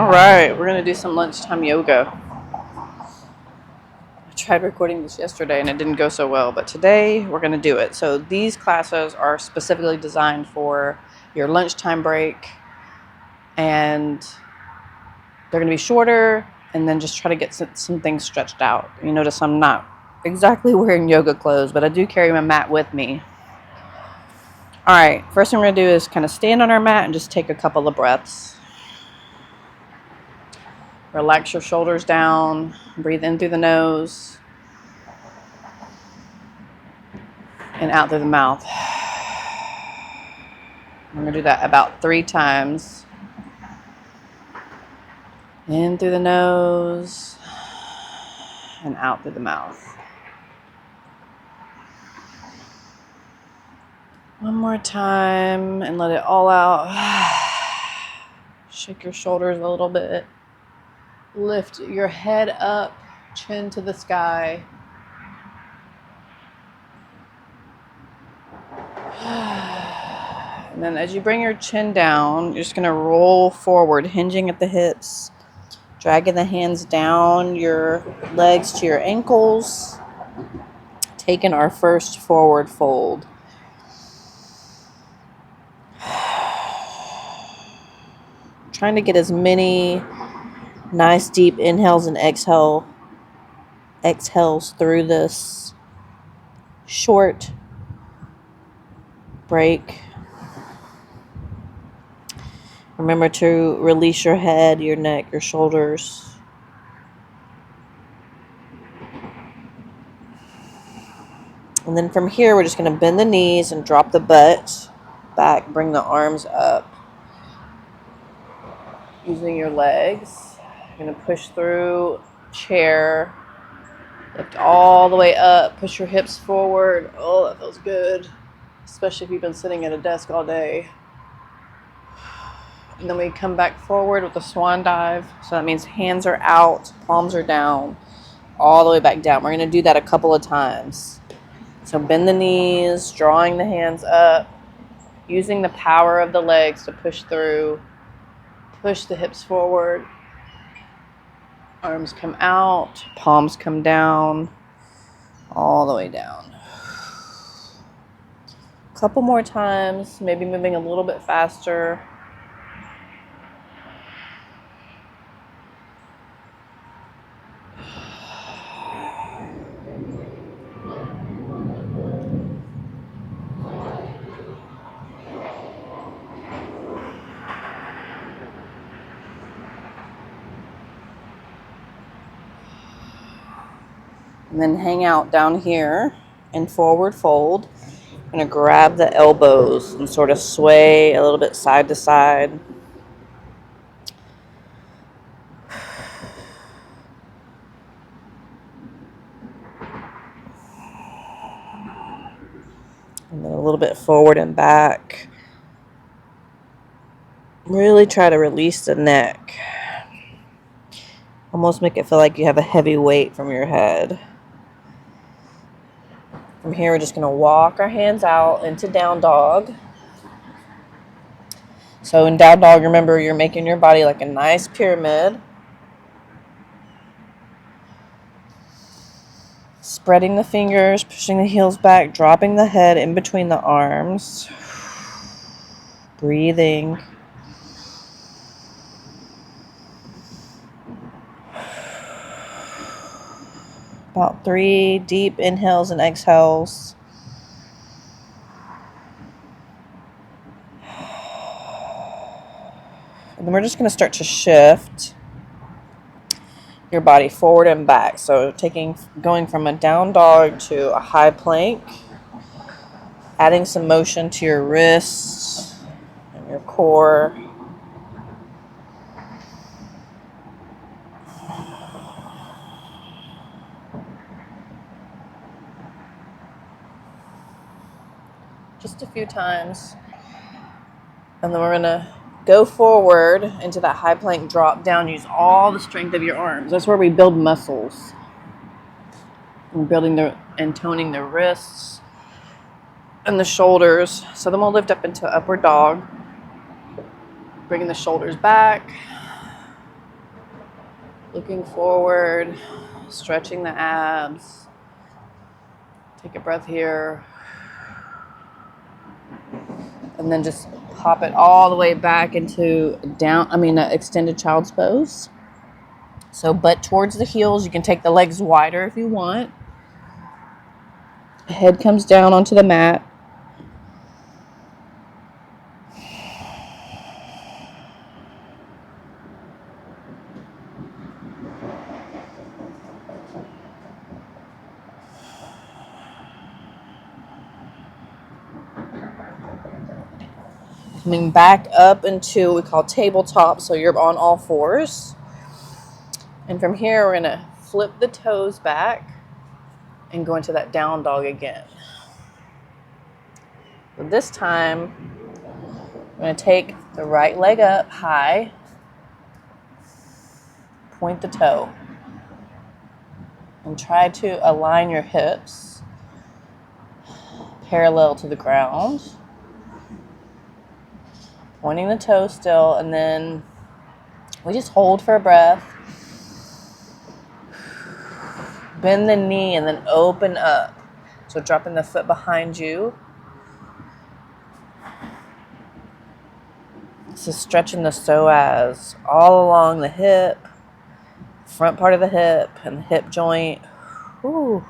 All right, we're going to do some lunchtime yoga. I tried recording this yesterday and it didn't go so well, but today we're going to do it. So these classes are specifically designed for your lunchtime break, and they're going to be shorter, and then just try to get some things stretched out. You notice I'm not exactly wearing yoga clothes, but I do carry my mat with me. All right, first thing we're going to do is kind of stand on our mat and just take a couple of breaths. Relax your shoulders down. Breathe in through the nose and out through the mouth. I'm going to do that about 3 times. In through the nose and out through the mouth. One more time and let it all out. Shake your shoulders a little bit. Lift your head up, chin to the sky. And then as you bring your chin down, you're just going to roll forward, hinging at the hips, dragging the hands down your legs to your ankles, taking our first forward fold. Trying to get as many nice deep inhales and exhales through this short break. Remember to release your head, your neck, your shoulders. And then from here, we're just going to bend the knees and drop the butt back. Bring the arms up. Using your legs. You're going to push through chair. Lift all the way up. Push your hips forward. Oh, that feels good. Especially if you've been sitting at a desk all day. And then we come back forward with a swan dive. So that means hands are out, palms are down, all the way back down. We're going to do that a couple of times. So bend the knees, drawing the hands up, using the power of the legs to push through. Push the hips forward. Arms come out, palms come down, all the way down. A couple more times, maybe moving a little bit faster. And then hang out down here in forward fold. I'm going to grab the elbows and sort of sway a little bit side to side. And then a little bit forward and back. Really try to release the neck. Almost make it feel like you have a heavy weight from your head. From here, we're just going to walk our hands out into down dog. So in down dog, remember, you're making your body like a nice pyramid. Spreading the fingers, pushing the heels back, dropping the head in between the arms. Breathing. About 3 deep inhales and exhales. And then we're just going to start to shift your body forward and back. So going from a down dog to a high plank. Adding some motion to your wrists and your core. Just a few times. And then we're going to go forward into that high plank, drop down, use all the strength of your arms. That's where we build muscles. We're building and toning the wrists and the shoulders. So then we'll lift up into upward dog. Bringing the shoulders back. Looking forward, stretching the abs. Take a breath here. And then just pop it all the way back into extended child's pose. So butt towards the heels. You can take the legs wider if you want. Head comes down onto the mat. Coming back up into what we call tabletop, so you're on all fours. And from here, we're going to flip the toes back and go into that down dog again. So this time, I'm going to take the right leg up high, point the toe, and try to align your hips parallel to the ground. Pointing the toe still, and then we just hold for a breath. Bend the knee and then open up. So dropping the foot behind you. This is stretching the psoas all along the hip, front part of the hip and the hip joint. Whew.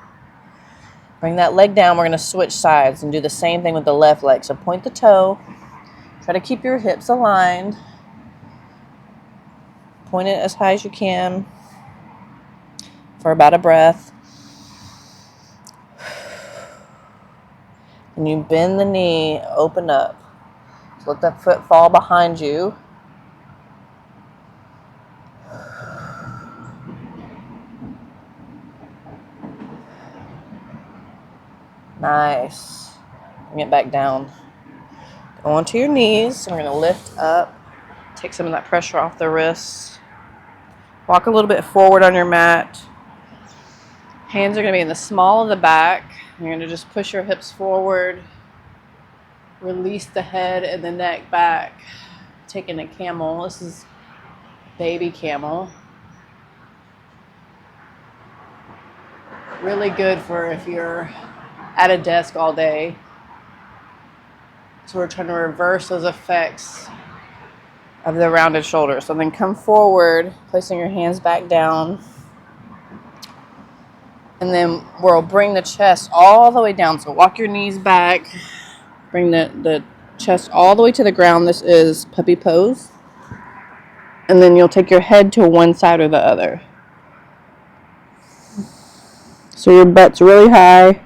Bring that leg down. We're going to switch sides and do the same thing with the left leg. So point the toe. Try to keep your hips aligned. Point it as high as you can for about a breath. And you bend the knee, open up. So let that foot fall behind you. Nice. Bring it back down. Go onto your knees. We're going to lift up. Take some of that pressure off the wrists. Walk a little bit forward on your mat. Hands are going to be in the small of the back. You're going to just push your hips forward. Release the head and the neck back. Taking a camel. This is baby camel. Really good for if you're at a desk all day. So we're trying to reverse those effects of the rounded shoulders. So then come forward, placing your hands back down. And then we'll bring the chest all the way down. So walk your knees back. Bring the chest all the way to the ground. This is puppy pose. And then you'll take your head to one side or the other. So your butt's really high.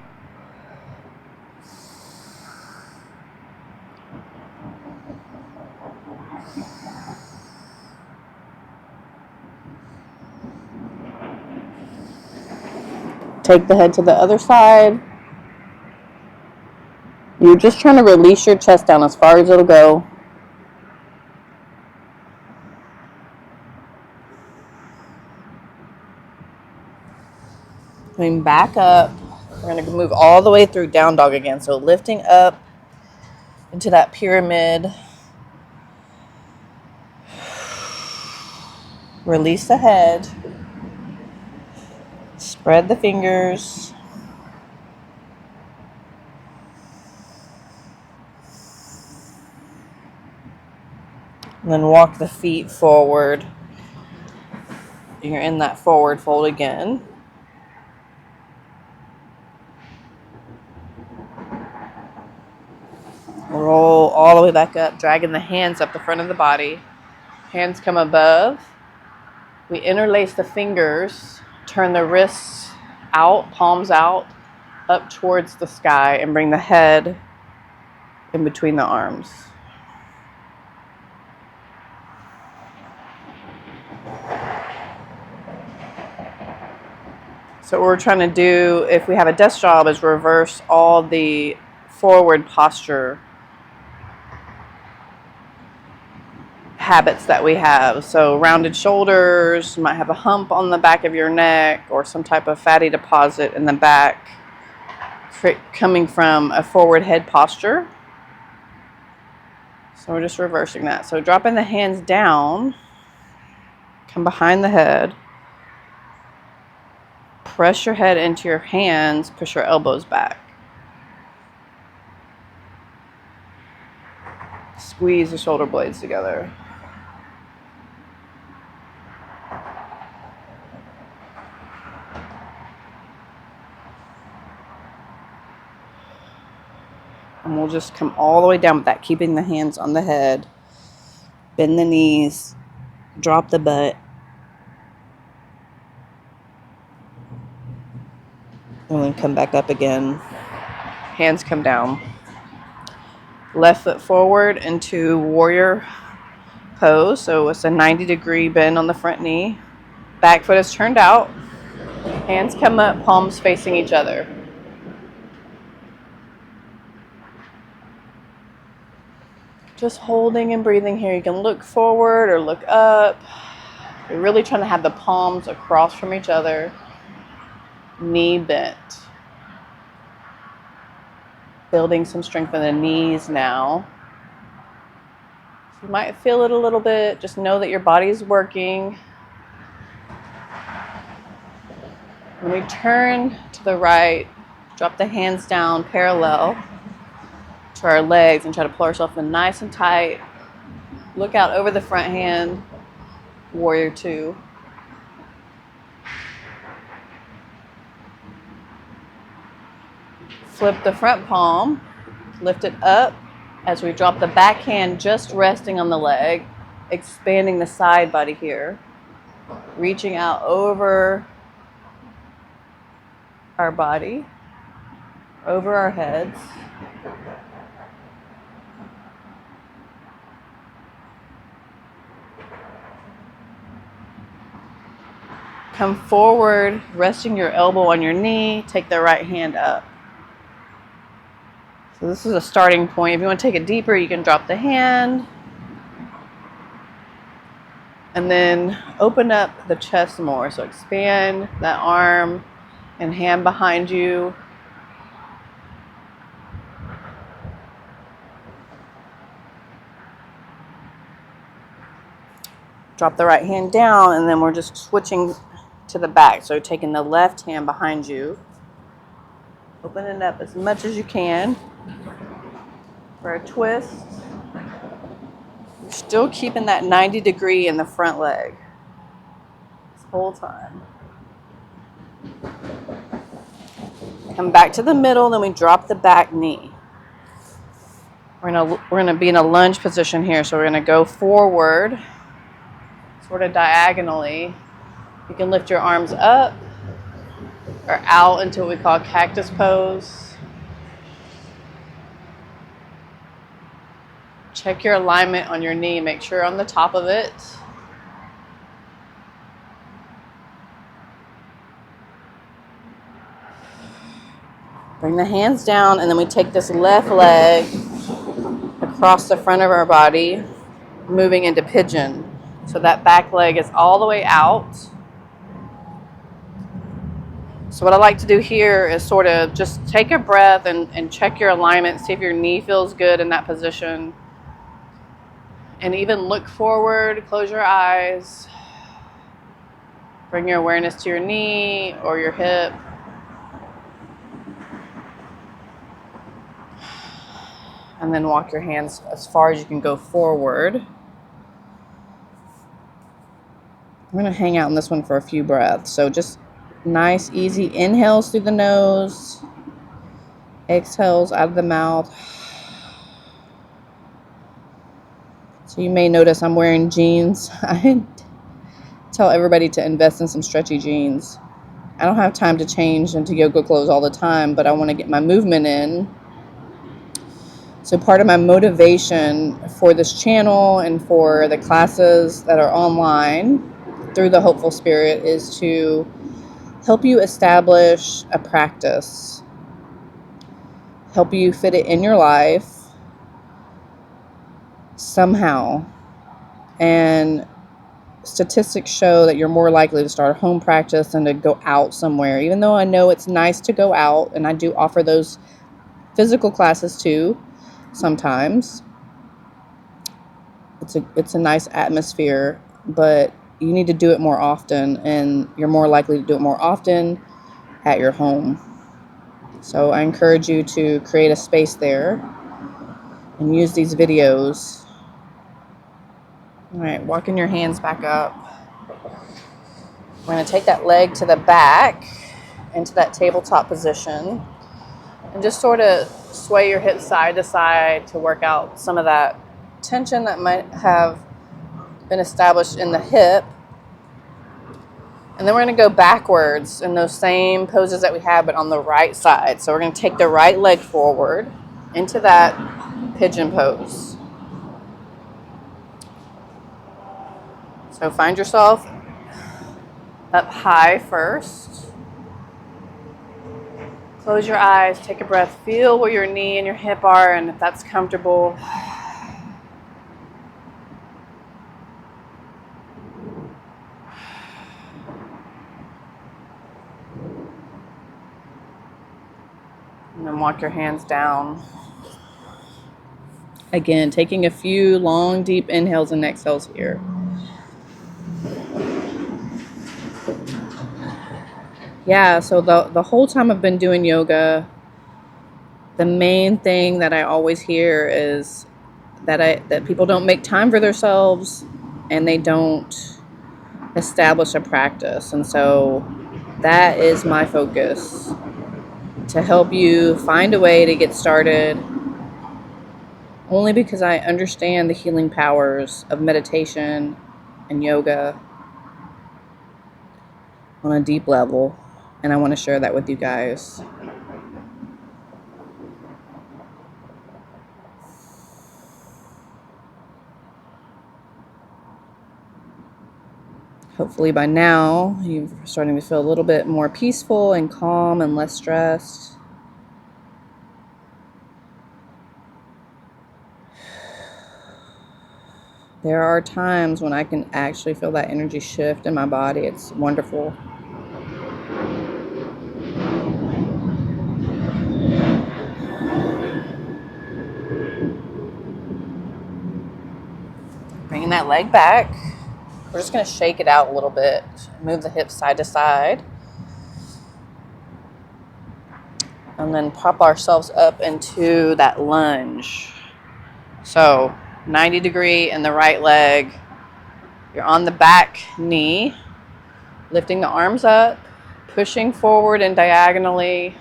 Take the head to the other side. You're just trying to release your chest down as far as it'll go. Coming back up. We're going to move all the way through down dog again. So lifting up into that pyramid. Release the head. Spread the fingers. And then walk the feet forward. You're in that forward fold again. Roll all the way back up, dragging the hands up the front of the body. Hands come above. We interlace the fingers, turn the wrists out, palms out, up towards the sky, and bring the head in between the arms. So what we're trying to do, if we have a desk job, is reverse all the forward posture habits that we have. So rounded shoulders, you might have a hump on the back of your neck or some type of fatty deposit in the back coming from a forward head posture. So we're just reversing that. So dropping the hands down, come behind the head. Press your head into your hands, push your elbows back. Squeeze the shoulder blades together. And we'll just come all the way down with that, keeping the hands on the head. Bend the knees, drop the butt. And then come back up again. Hands come down. Left foot forward into warrior pose. So it's a 90-degree bend on the front knee. Back foot is turned out. Hands come up, palms facing each other. Just holding and breathing here. You can look forward or look up. You're really trying to have the palms across from each other. Knee bent. Building some strength in the knees now. You might feel it a little bit. Just know that your body is working. When we turn to the right, drop the hands down parallel to our legs and try to pull ourselves in nice and tight. Look out over the front hand, warrior two. Flip the front palm, lift it up as we drop the back hand just resting on the leg, expanding the side body here, reaching out over our body, over our heads. Come forward, resting your elbow on your knee, take the right hand up. So this is a starting point. If you want to take it deeper, you can drop the hand. And then open up the chest more. So expand that arm and hand behind you. Drop the right hand down, and then we're just switching to the back. So taking the left hand behind you. Open it up as much as you can for a twist. You're still keeping that 90-degree in the front leg this whole time. Come back to the middle, then we drop the back knee. We're gonna be in a lunge position here, so we're gonna go forward, sort of diagonally. You can lift your arms up or out into what we call cactus pose. Check your alignment on your knee. Make sure you're on the top of it. Bring the hands down, and then we take this left leg across the front of our body, moving into pigeon. So that back leg is all the way out. So what I like to do here is sort of just take a breath and check your alignment, see if your knee feels good in that position. And even look forward, close your eyes. Bring your awareness to your knee or your hip. And then walk your hands as far as you can go forward. I'm going to hang out in this one for a few breaths. So just nice, easy inhales through the nose. Exhales out of the mouth. So you may notice I'm wearing jeans. I tell everybody to invest in some stretchy jeans. I don't have time to change into yoga clothes all the time, but I want to get my movement in. So part of my motivation for this channel and for the classes that are online through the Hopeful Spirit is to help you establish a practice, help you fit it in your life somehow. And statistics show that you're more likely to start a home practice than to go out somewhere. Even though I know it's nice to go out, and I do offer those physical classes too sometimes. It's a nice atmosphere, but you need to do it more often, and you're more likely to do it more often at your home. So I encourage you to create a space there and use these videos. All right, walking your hands back up. We're going to take that leg to the back into that tabletop position and just sort of sway your hips side to side to work out some of that tension that might have been established in the hip. And then we're going to go backwards in those same poses that we had, but on the right side. So we're going to take the right leg forward into that pigeon pose. So find yourself up high first. Close your eyes, take a breath, feel where your knee and your hip are, and if that's comfortable, and then walk your hands down. Again, taking a few long, deep inhales and exhales here. Yeah, so the whole time I've been doing yoga, the main thing that I always hear is that people don't make time for themselves and they don't establish a practice. And so that is my focus, to help you find a way to get started, only because I understand the healing powers of meditation and yoga on a deep level, and I want to share that with you guys. Hopefully by now you're starting to feel a little bit more peaceful and calm and less stressed. There are times when I can actually feel that energy shift in my body. It's wonderful. Bringing that leg back. We're just going to shake it out a little bit. Move the hips side to side. And then pop ourselves up into that lunge. So 90 degree in the right leg. You're on the back knee, lifting the arms up, pushing forward and diagonally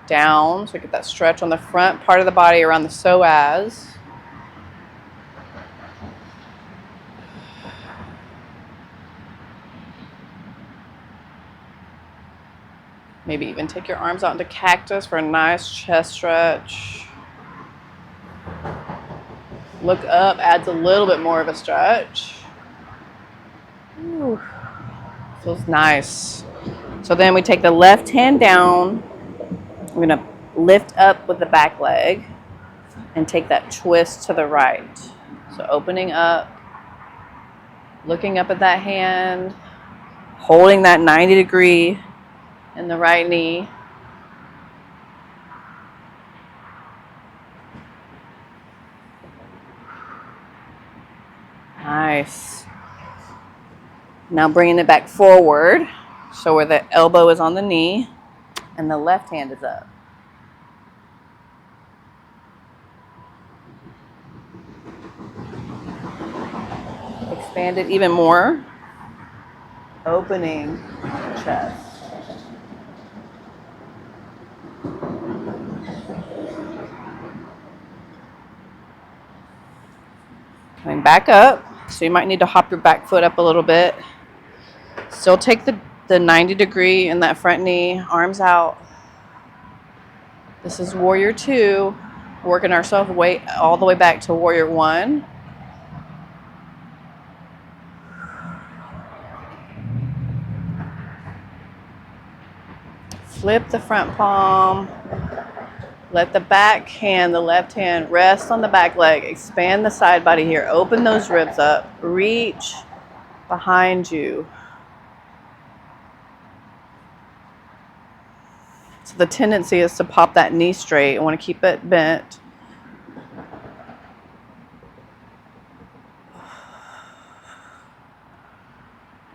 down. So we get that stretch on the front part of the body around the psoas. Maybe even take your arms out into cactus for a nice chest stretch. Look up, adds a little bit more of a stretch. Ooh, feels nice. So then we take the left hand down. We're going to lift up with the back leg and take that twist to the right. So opening up, looking up at that hand, holding that 90 degree in the right knee. Nice. Now bringing it back forward, so where the elbow is on the knee and the left hand is up. Expand it even more, opening the chest. Coming back up, so you might need to hop your back foot up a little bit. Still take the 90 degree in that front knee, arms out. This is Warrior 2, working ourselves all the way back to Warrior 1. Flip the front palm. Let the back hand, the left hand, rest on the back leg. Expand the side body here. Open those ribs up. Reach behind you. So the tendency is to pop that knee straight. I want to keep it bent.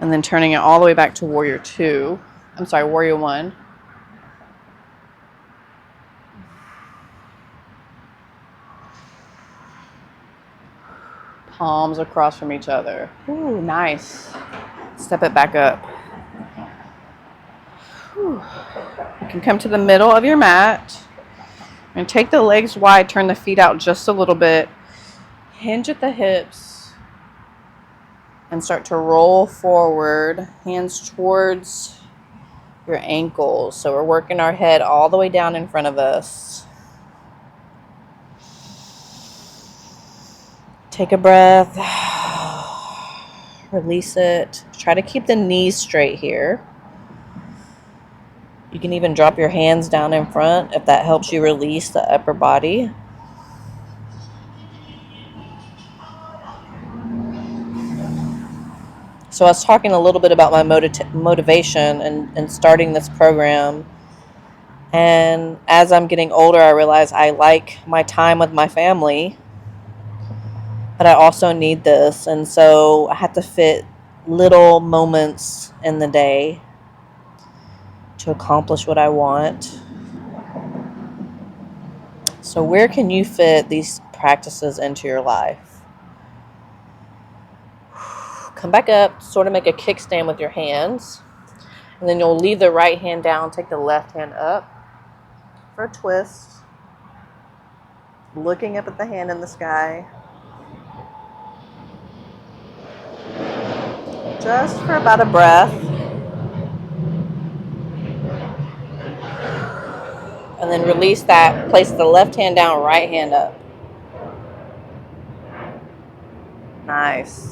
And then turning it all the way back to Warrior 2. I'm sorry, Warrior 1. Palms across from each other. Ooh, nice. Step it back up. Whew. You can come to the middle of your mat and take the legs wide, turn the feet out just a little bit. Hinge at the hips and start to roll forward, hands towards your ankles. So we're working our head all the way down in front of us. Take a breath. Release it. Try to keep the knees straight here. You can even drop your hands down in front if that helps you release the upper body. So I was talking a little bit about my motivation and starting this program. And as I'm getting older, I realize I like my time with my family, but I also need this. And so I have to fit little moments in the day to accomplish what I want. So where can you fit these practices into your life? Come back up, sort of make a kickstand with your hands. And then you'll leave the right hand down, take the left hand up for a twist. Looking up at the hand in the sky. Just for about a breath. And then release that. Place the left hand down, right hand up. Nice.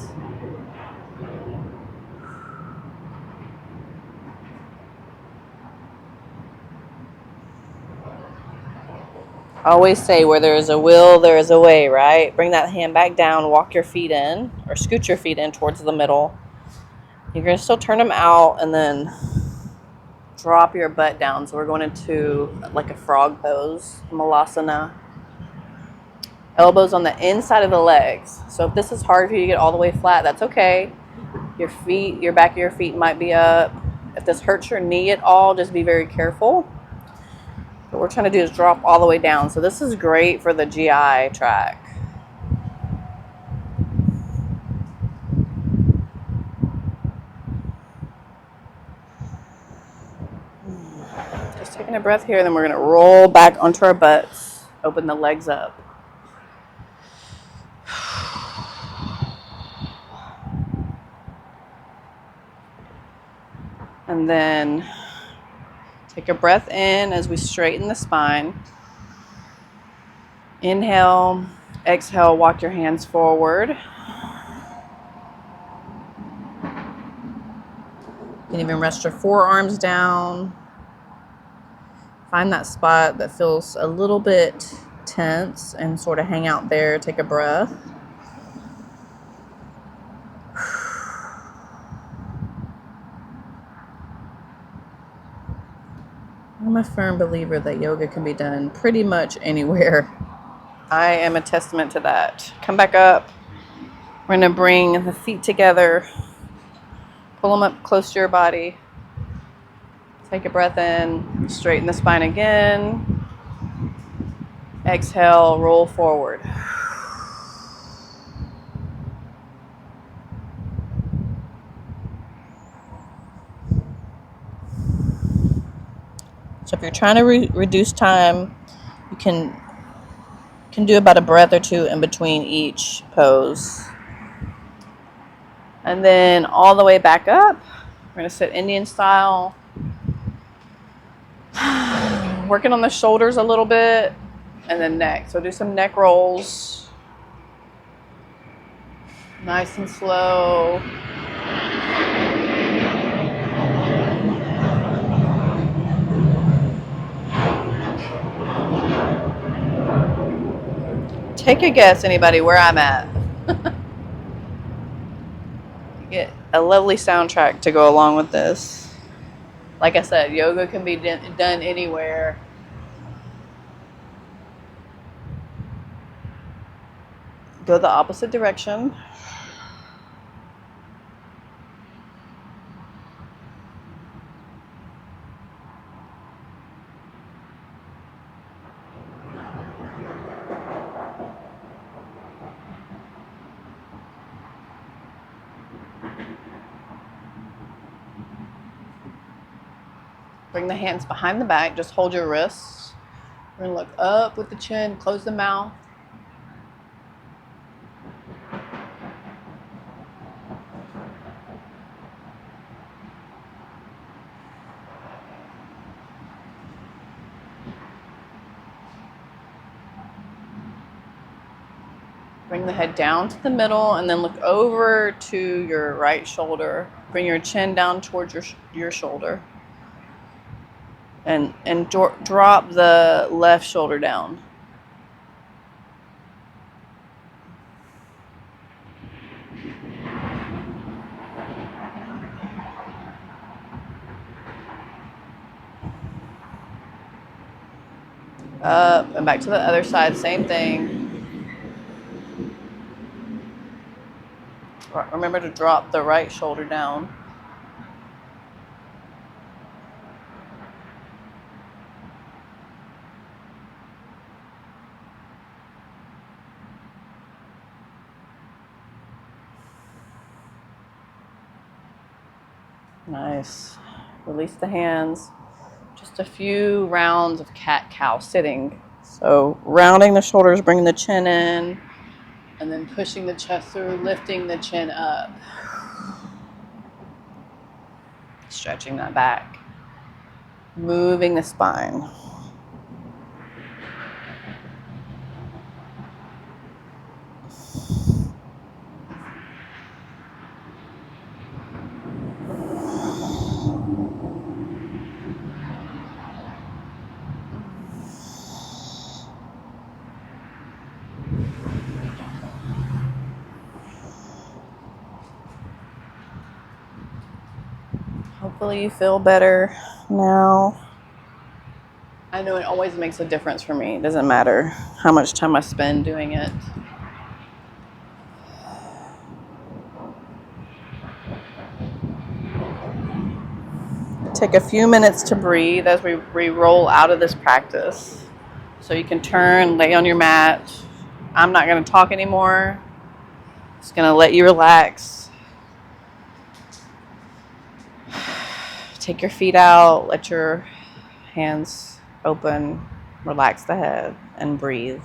I always say where there is a will, there is a way, right? Bring that hand back down, walk your feet in, or scoot your feet in towards the middle. You're going to still turn them out and then drop your butt down. So we're going into like a frog pose, malasana. Elbows on the inside of the legs. So if this is hard for you to get all the way flat, that's okay. Your feet, your back of your feet might be up. If this hurts your knee at all, just be very careful. What we're trying to do is drop all the way down. So this is great for the GI tract. Just taking a breath here, then we're going to roll back onto our butts. Open the legs up. And then take a breath in as we straighten the spine. Inhale, exhale, walk your hands forward. You can even rest your forearms down. Find that spot that feels a little bit tense and sort of hang out there. Take a breath. I'm a firm believer that yoga can be done pretty much anywhere. I am a testament to that. Come back up. We're going to bring the feet together. Pull them up close to your body. Take a breath in. Straighten the spine again. Exhale, roll forward. So if you're trying to reduce time, you can do about a breath or two in between each pose. And then all the way back up. We're going to sit Indian style. Working on the shoulders a little bit. And then neck. So do some neck rolls. Nice and slow. Take a guess, anybody, where I'm at. Get a lovely soundtrack to go along with this. Like I said, yoga can be done anywhere. Go the opposite direction. Bring the hands behind the back. Just hold your wrists. We're going to look up with the chin. Close the mouth. Bring the head down to the middle and then look over to your right shoulder. Bring your chin down towards your shoulder. And drop the left shoulder down. Up and back to the other side, same thing. Remember to drop the right shoulder down. Nice. Release the hands. Just a few rounds of cat-cow sitting. So rounding the shoulders, bringing the chin in, and then pushing the chest through, lifting the chin up. Stretching that back. Moving the spine. Hopefully you feel better now. I know it always makes a difference for me. It doesn't matter how much time I spend doing it. Take a few minutes to breathe as we roll out of this practice. So you can turn, lay on your mat. I'm not going to talk anymore. Just going to let you relax. Take your feet out, let your hands open, relax the head, and breathe.